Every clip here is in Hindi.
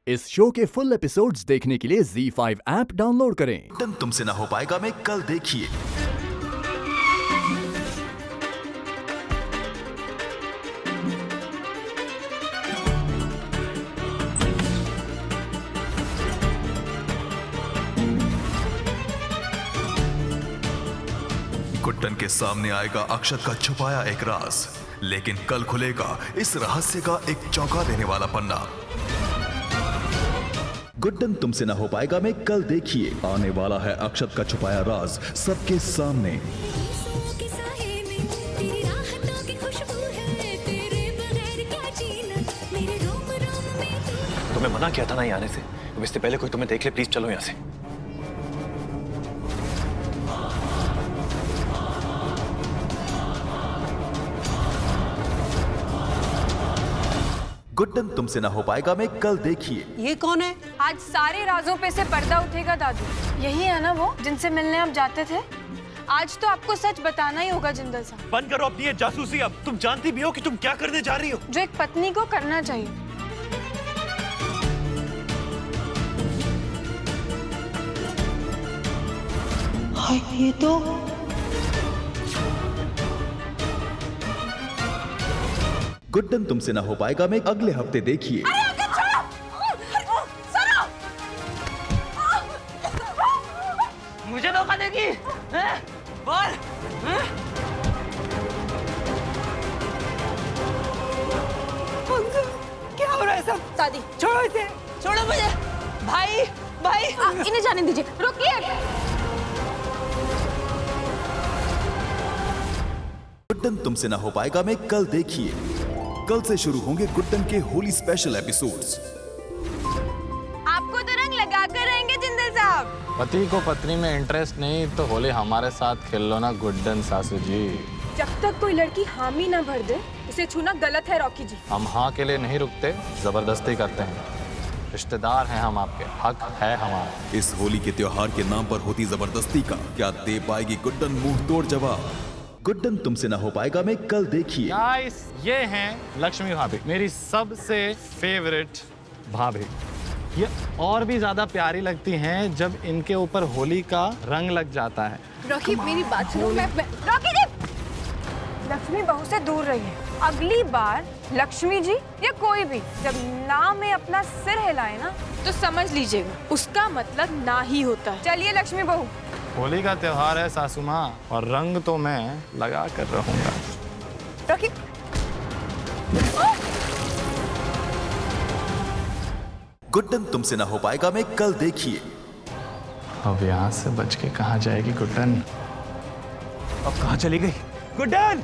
इस शो के फुल एपिसोड्स देखने के लिए ZEE5 ऐप डाउनलोड करें। तुमसे ना हो पाएगा मैं कल देखिए। गुड्डन के सामने आएगा अक्षत का छुपाया एक राज, लेकिन कल खुलेगा इस रहस्य का एक चौंका देने वाला पन्ना। गुड्डन तुमसे ना हो पाएगा मैं कल देखिए। आने वाला है अक्षत का छुपाया राज सबके सामने। तुम्हें मना किया था ना यहाँ आने से। अब इससे पहले कोई तुम्हें देख ले, प्लीज चलो यहाँ से। गुड्डन तुमसे ना हो पाएगा मैं कल देखिए। ये कौन है? आज सारे राजों पे से पर्दा उठेगा दादू। यही है ना वो जिनसे मिलने आप जाते थे? आज तो आपको सच बताना ही होगा जिंदल साहब। बंद करो अपनी ये जासूसी। अब तुम जानती भी हो कि तुम क्या करने जा रही हो। जो एक पत्नी को करना चाहिए। हाय, ये तो गुड्डन तुमसे ना हो पाएगा मैं अगले हफ्ते देखिए। मुझे धोखा देगी? बोल। क्या हो रहा है सब? दादी छोड़ो इसे, छोड़ो मुझे। भाई भाई इन्हें जाने दीजिए, रुकिए। गुड्डन तुमसे ना हो पाएगा मैं कल देखिए। कल से शुरू होंगे गुड्डन के होली स्पेशल एपिसोड्स। आपको तो रंग लगा कर रहेंगे जिंदल साहब। पति को पत्नी में इंटरेस्ट नहीं तो होली हमारे साथ खेल लो ना गुड्डन सासू जी। जब तक कोई लड़की हामी ना भर दे उसे छूना गलत है रॉकी जी। हम हाँ के लिए नहीं रुकते, जबरदस्ती करते हैं। रिश्तेदार हैं हम आपके, हक है हमारा। इस होली के त्योहार के नाम पर होती जबरदस्ती का क्या दे पाएगी गुड्डन मुंह तोड़ जवाब। गुड्डन तुमसे ना हो पाएगा मैं कल देखिए। गाइस, ये हैं लक्ष्मी भाभी, मेरी सबसे फेवरेट भाभी। ये और भी ज्यादा प्यारी लगती हैं जब इनके ऊपर होली का रंग लग जाता है। रॉकी मेरी बात सुनो। रॉकी जी, लक्ष्मी बहू से दूर रहिए। अगली बार लक्ष्मी जी या कोई भी जब ना में अपना सिर हिलाए ना तो समझ लीजिएगा उसका मतलब ना ही होता है। चलिए लक्ष्मी बहू। होली का त्योहार है सासू माँ, और रंग तो मैं लगा कर रहूंगा। रॉकी गुड्डन तुमसे ना हो पाएगा मैं कल देखिए। अब यहाँ से बच के कहाँ जाएगी गुड्डन? अब कहाँ चली गई गुड्डन?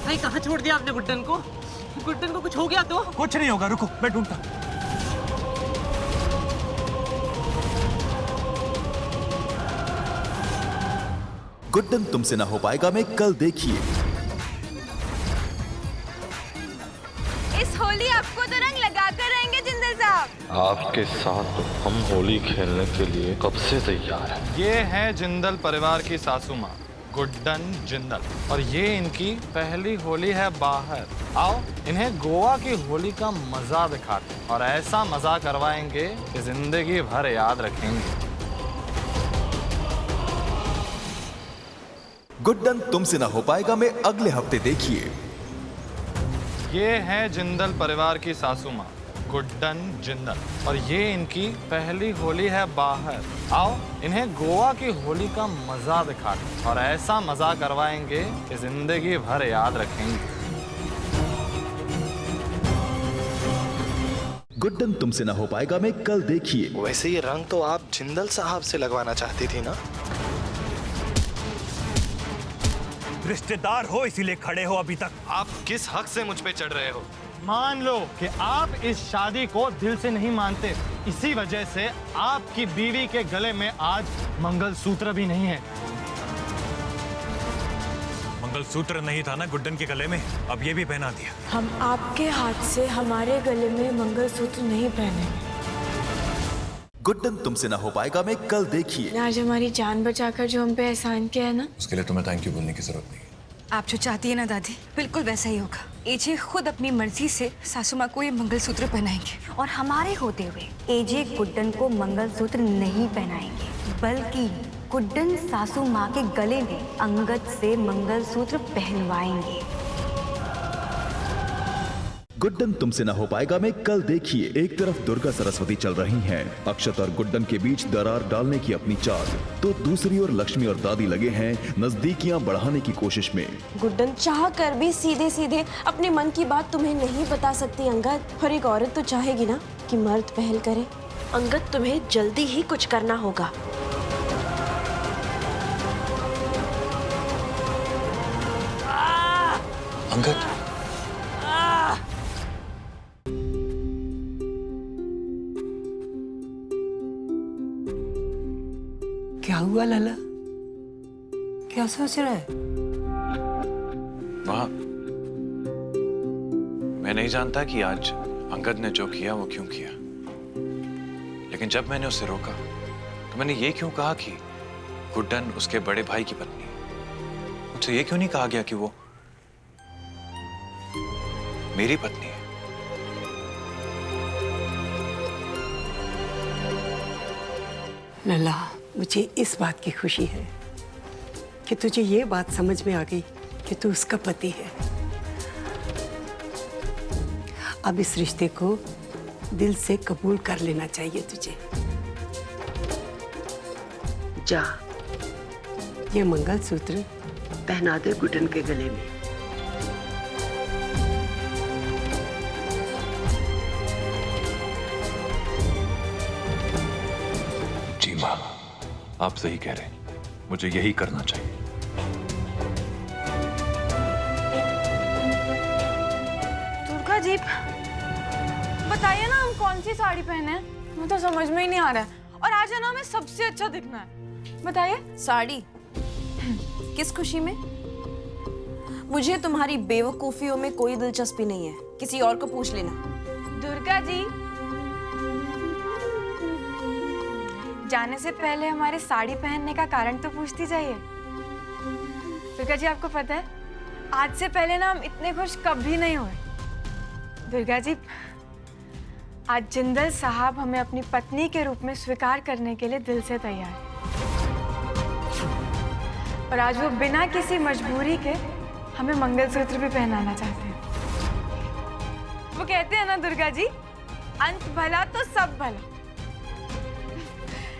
भाई कहाँ छोड़ दिया आपने गुड्डन को? गुड्डन को कुछ हो गया तो? कुछ नहीं होगा, रुको मैं ढूंढता। गुड्डन तुमसे ना हो पाएगा मैं कल देखिए। इस होली आपको तो रंग लगा कर रहेंगे जिंदल साहब। आपके साथ तो हम होली खेलने के लिए कब से तैयार हैं। ये है जिंदल परिवार की सासू माँ गुड्डन जिंदल, और ये इनकी पहली होली है बाहर। आओ इन्हें गोवा की होली का मजा दिखाते हैं, और ऐसा मजा करवाएंगे कि जिंदगी भर याद रखेंगे। गुड्डन तुमसे ना हो पाएगा मैं अगले हफ्ते देखिए। ये है जिंदल परिवार की सासू माँ गुड्डन जिंदल, और ये इनकी पहली होली है बाहर। आओ इन्हें गोवा की होली का मजा दिखाते हैं, और ऐसा मजा करवाएंगे कि जिंदगी भर याद रखेंगे। गुड्डन तुमसे ना हो पाएगा मैं कल देखिए। वैसे ये रंग तो आप जिंदल साहब से लगवाना चाहती थी ना? रिश्तेदार हो इसीलिए खड़े हो अभी तक। आप किस हक से मुझ पे चढ़ रहे हो? मान लो कि आप इस शादी को दिल से नहीं मानते, इसी वजह से आपकी बीवी के गले में आज मंगलसूत्र भी नहीं है। मंगलसूत्र नहीं था ना गुड्डन के गले में, अब ये भी पहना दिया। हम आपके हाथ से हमारे गले में मंगलसूत्र नहीं पहनेंगे। गुड्डन तुमसे ना हो पाएगा मैं कल देखिए। आज हमारी जान बचाकर जो हम पे एहसान किया है ना, उसके लिए तुम्हें थैंक यू बोलने की जरूरत नहीं। आप जो चाहती है ना दादी, बिल्कुल वैसा ही होगा। एजे खुद अपनी मर्जी से सासू माँ को ये मंगलसूत्र पहनाएंगे। और हमारे होते हुए एजे गुड्डन को मंगलसूत्र नहीं पहनाएंगे, बल्कि गुड्डन सासू माँ के गले में अंगद से मंगलसूत्र पहनवाएंगे। गुड्डन तुमसे ना हो पाएगा में कल देखिए, एक तरफ दुर्गा सरस्वती चल रही हैं, अक्षत और गुड्डन के बीच दरार डालने की अपनी चाल, तो दूसरी ओर लक्ष्मी और दादी लगे हैं नजदीकियां बढ़ाने की कोशिश में। गुड्डन चाह कर भी सीधे सीधे अपने मन की बात तुम्हें नहीं बता सकती अंगद। और एक औरत तो चाहेगी ना कि मर्द पहल करे। अंगद, तुम्हें जल्दी ही कुछ करना होगा। अंगद, क्या हुआ लाला? क्या सोच रहा है? वहाँ मैं नहीं जानता कि आज अंगद ने जो किया वो क्यों किया, लेकिन जब मैंने उसे रोका तो मैंने ये क्यों कहा कि गुड्डन उसके बड़े भाई की पत्नी है। मुझसे ये क्यों नहीं कहा गया कि वो मेरी पत्नी है। लला, मुझे इस बात की खुशी है कि तुझे ये बात समझ में आ गई कि तू उसका पति है। अब इस रिश्ते को दिल से कबूल कर लेना चाहिए तुझे। जा, ये मंगलसूत्र पहना दे गुड्डन के गले में। जी माँ, आप सही कह रहे हैं, मुझे यही करना चाहिए। दुर्गा जी, बताइए ना हम कौन सी साड़ी पहने? मुझे तो समझ में ही नहीं आ रहा है। और आज है ना हमें सबसे अच्छा दिखना है। बताइए। साड़ी? किस खुशी में? मुझे तुम्हारी बेवकूफियों में कोई दिलचस्पी नहीं है, किसी और को पूछ लेना। दुर्गा जी, जाने से पहले हमारे साड़ी पहनने का कारण तो पूछती जाइए। दुर्गा जी, आपको पता है आज से पहले ना हम इतने खुश कभी नहीं हुए। दुर्गा जी, आज जिंदल साहब हमें अपनी पत्नी के रूप में स्वीकार करने के लिए दिल से तैयार है। और आज वो बिना किसी मजबूरी के हमें मंगलसूत्र भी पहनाना चाहते हैं। वो कहते हैं ना दुर्गा जी, अंत भला तो सब भला।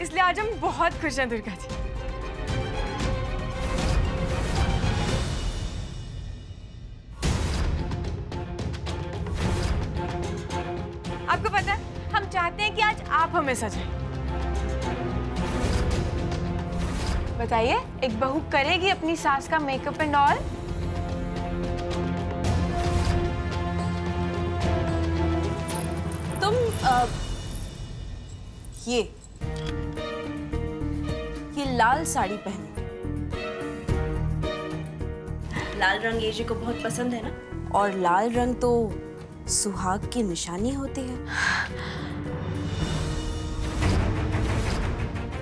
इसलिए आज हम बहुत खुश हैं दुर्गा जी। आपको पता है हम चाहते हैं कि आज आप हमें सजाएं। बताइए, एक बहू करेगी अपनी सास का मेकअप एंड ऑल? तुम ये लाल साड़ी पहनी। लाल रंग एजे को बहुत पसंद है ना, और लाल रंग तो सुहाग की निशानी होती है।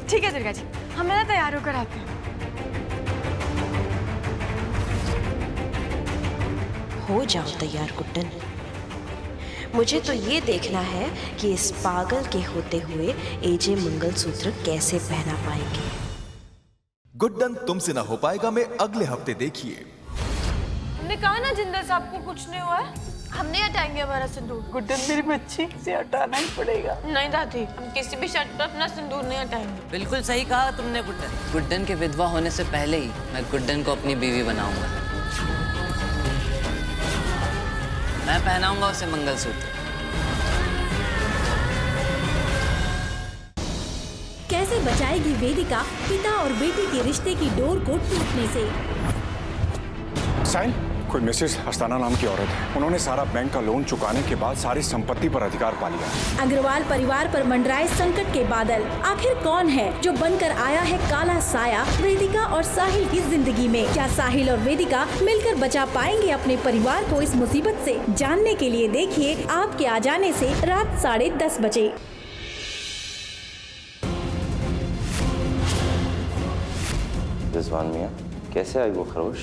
ठीक है दुर्गा जी, हम ना तैयार होकर आते हैं। हो जाओ तैयार गुड्डन। मुझे तो ये देखना है कि इस पागल के होते हुए एजे मंगलसूत्र कैसे पहना पाएंगे। गुड्डन तुमसे ना हो पाएगा में अगले हफ्ते देखिए। हमने कहा ना जिंदल साहब को कुछ नहीं हुआ है, हम नहीं हटाएंगे हमारा सिंदूर। गुड्डन मेरी बच्ची से हटाना ही पड़ेगा। नहीं दादी, हम किसी भी शर्त पर अपना सिंदूर नहीं हटाएंगे। बिल्कुल सही कहा तुमने गुड्डन। गुड्डन के विधवा होने से पहले ही मैं गुड्डन को अपनी बीवी बनाऊंगा। मैं पहनाऊंगा उसे मंगलसूत्र। कैसे बचाएगी वेदिका पिता और बेटी के रिश्ते की डोर को टूटने से? साइन, कोई मिसेस अस्थाना नाम की औरत है। उन्होंने सारा बैंक का लोन चुकाने के बाद सारी संपत्ति पर अधिकार पा लिया। अग्रवाल परिवार पर मंडराए संकट के बादल। आखिर कौन है जो बनकर आया है काला साया वेदिका और साहिल की जिंदगी में? क्या साहिल और वेदिका मिलकर बचा पाएंगे अपने परिवार को इस मुसीबत से? जानने के लिए देखिए आपके आ जाने से रात 10:30 बजे। रिजवान मियां, कैसे आई वो खरोश?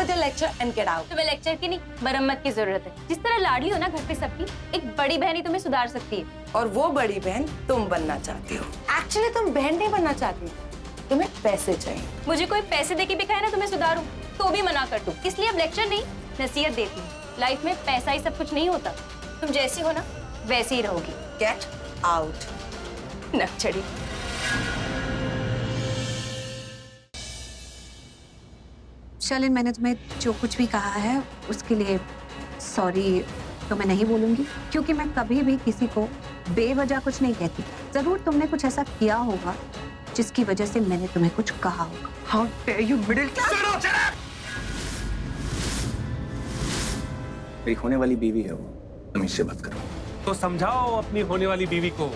With your lecture and get out. तुम्हें लेक्चर की नहीं, मरम्मत की जरूरत है। जिस तरह लाडली हो ना घर पे सबकी, एक बड़ी बहन ही तुम्हें सुधार सकती है। और वो बड़ी बहन तुम बनना चाहती हो। एक्चुअली तुम बहन नहीं बनना चाहती, तुम्हें पैसे चाहिए। मुझे कोई पैसे देके भी कहे ना तुम्हें सुधारूं, तो भी मना कर दूं। इसलिए अब लेक्चर नहीं, नसीहत देती हूँ। लाइफ में पैसा ही सब कुछ नहीं होता। तुम जैसी हो ना वैसी ही रहोगी। Get out नक्चड़ी। शालिन, मैंने तुम्हें जो कुछ भी कहा है उसके लिए सॉरी तो मैं नहीं बोलूंगी, क्योंकि मैं कभी भी किसी को बेवजह कुछ नहीं कहती। जरूर तुमने कुछ ऐसा किया होगा जिसकी वजह से मैंने तुम्हें कुछ कहा होगा। How dare you middle class? मेरी होने वाली बीवी है वो, तुम इससे बात करो। तो समझाओ अपनी होने वाली बीवी को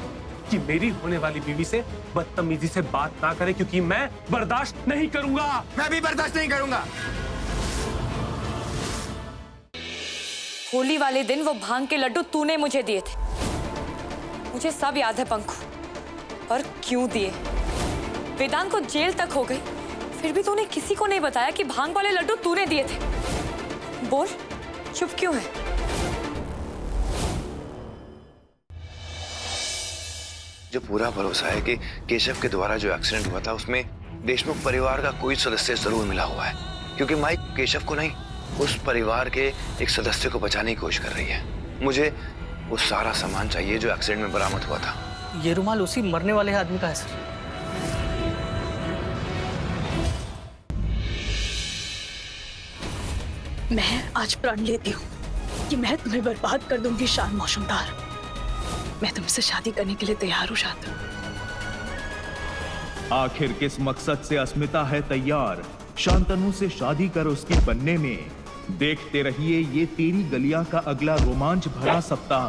कि मेरी होने वाली बीवी से बदतमीजी से बात ना करे, क्योंकि मैं बर्दाश्त नहीं करूंगा। मैं भी बर्दाश्त नहीं करूंगा। होली वाले दिन वो भांग के लड्डू तूने मुझे दिए थे, मुझे सब याद है पंखु। और क्यों दिए? वेदांत को जेल तक हो गई, फिर भी तूने किसी को नहीं बताया कि भांग वाले लड्डू तूने दिए थे। बोल, चुप क्यों है? जो पूरा भरोसा है कि केशव के द्वारा जो एक्सीडेंट हुआ था उसमें देशमुख परिवार का कोई सदस्य जरूर मिला हुआ है, क्योंकि माइक केशव को नहीं, उस परिवार के एक सदस्य को बचाने की कोशिश कर रही है। मुझे वो सारा सामान चाहिए जो एक्सीडेंट में बरामद हुआ था। ये रुमाल उसी मरने वाले आदमी का है सर। मैं आज प्रण लेती हूँ कि मैं तुम्हें बर्बाद कर दूंगी शान मौसमदार। मैं तुमसे शादी करने के लिए तैयार हूँ शादी। आखिर किस मकसद से अस्मिता है तैयार शांतनु से शादी कर उसकी बनने में? देखते रहिए ये तेरी गलियां का अगला रोमांच भरा सप्ताह।